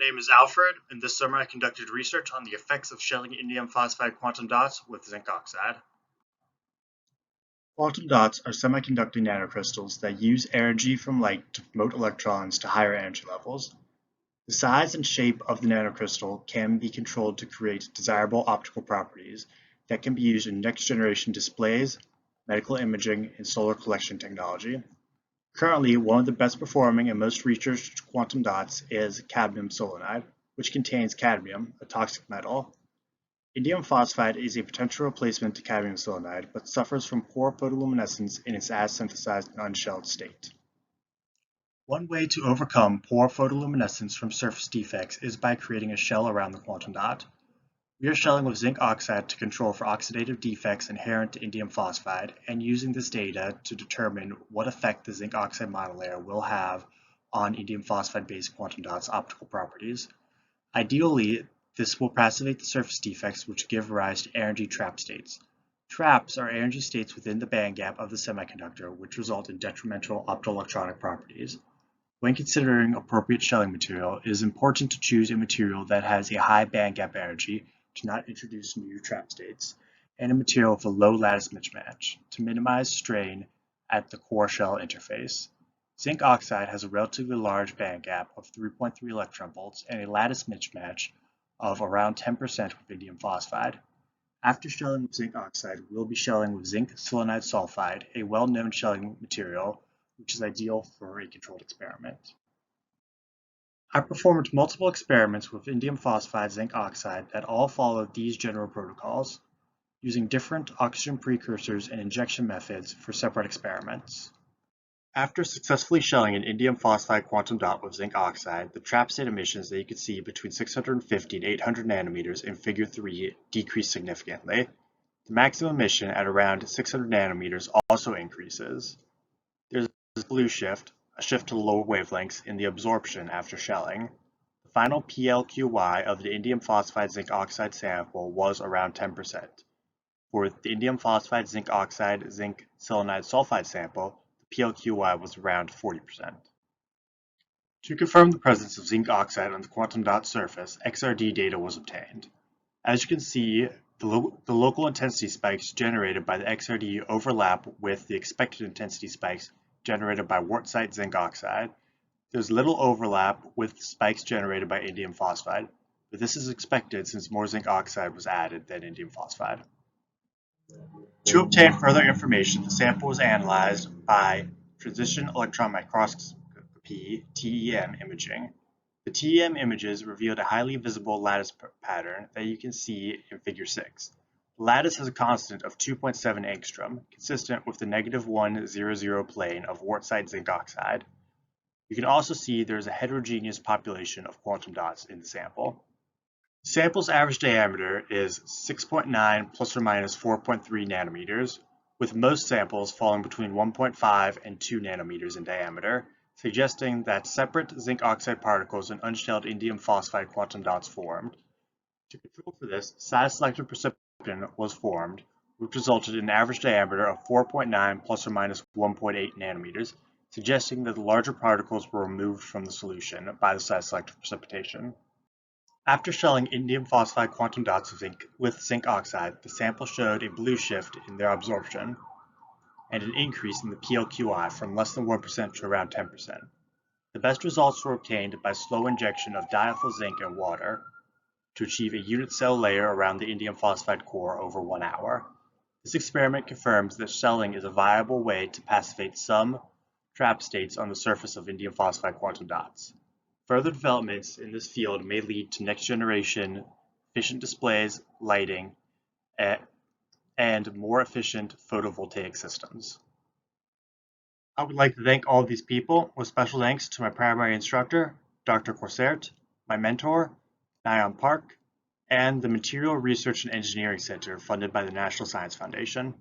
name is Alfred, and this summer I conducted research on the effects of shelling indium phosphide quantum dots with zinc oxide. Quantum dots are semiconducting nanocrystals that use energy from light to promote electrons to higher energy levels. The size and shape of the nanocrystal can be controlled to create desirable optical properties that can be used in next-generation displays, medical imaging, and solar collection technology. Currently, one of the best performing and most researched quantum dots is cadmium selenide, which contains cadmium, a toxic metal. Indium phosphide is a potential replacement to cadmium selenide, but suffers from poor photoluminescence in its as-synthesized and unshelled state. One way to overcome poor photoluminescence from surface defects is by creating a shell around the quantum dot. We are shelling with zinc oxide to control for oxidative defects inherent to indium phosphide and using this data to determine what effect the zinc oxide monolayer will have on indium phosphide-based quantum dots' optical properties. Ideally, this will passivate the surface defects which give rise to energy trap states. Traps are energy states within the bandgap of the semiconductor which result in detrimental optoelectronic properties. When considering appropriate shelling material, it is important to choose a material that has a high bandgap energy to not introduce new trap states, and a material with a low lattice mismatch to minimize strain at the core shell interface. Zinc oxide has a relatively large bandgap of 3.3 electron volts and a lattice mismatch of around 10% with indium phosphide. After shelling with zinc oxide, we'll be shelling with zinc selenide sulfide, a well-known shelling material which is ideal for a controlled experiment. I performed multiple experiments with indium phosphide zinc oxide that all followed these general protocols, using different oxygen precursors and injection methods for separate experiments. After successfully shelling an indium phosphide quantum dot with zinc oxide, the trap state emissions that you can see between 650 and 800 nanometers in Figure 3 decreased significantly. The maximum emission at around 600 nanometers also increases. There's a blue shift, a shift to lower wavelengths in the absorption after shelling. The final PLQY of the indium phosphide zinc oxide sample was around 10%. For the indium phosphide zinc oxide zinc selenide sulfide sample, the PLQY was around 40%. To confirm the presence of zinc oxide on the quantum dot surface, XRD data was obtained. As you can see, the local intensity spikes generated by the XRD overlap with the expected intensity spikes generated by quartzite zinc oxide. There's little overlap with spikes generated by indium phosphide, but this is expected since more zinc oxide was added than indium phosphide. To obtain further information, the sample was analyzed by transition electron microscopy (TEM) imaging. The TEM images revealed a highly visible lattice pattern that you can see in Figure 6. The lattice has a constant of 2.7 angstrom, consistent with the -100 plane of quartzite zinc oxide. You can also see there is a heterogeneous population of quantum dots in the sample. The sample's average diameter is 6.9 plus or minus 4.3 nanometers, with most samples falling between 1.5 and 2 nanometers in diameter, suggesting that separate zinc oxide particles and unshelled indium phosphide quantum dots formed. To control for this, size-selective precipitation was formed, which resulted in an average diameter of 4.9 plus or minus 1.8 nanometers, suggesting that the larger particles were removed from the solution by the size-selective precipitation. After shelling indium phosphide quantum dots with zinc oxide, the sample showed a blue shift in their absorption and an increase in the PLQI from less than 1% to around 10%. The best results were obtained by slow injection of diethyl zinc and water to achieve a unit cell layer around the indium phosphide core over 1 hour. This experiment confirms that shelling is a viable way to passivate some trap states on the surface of indium phosphide quantum dots. Further developments in this field may lead to next-generation efficient displays, lighting, and more efficient photovoltaic systems. I would like to thank all of these people, with special thanks to my primary instructor, Dr. Corsert, my mentor, Nyan Park, and the Material Research and Engineering Center funded by the National Science Foundation.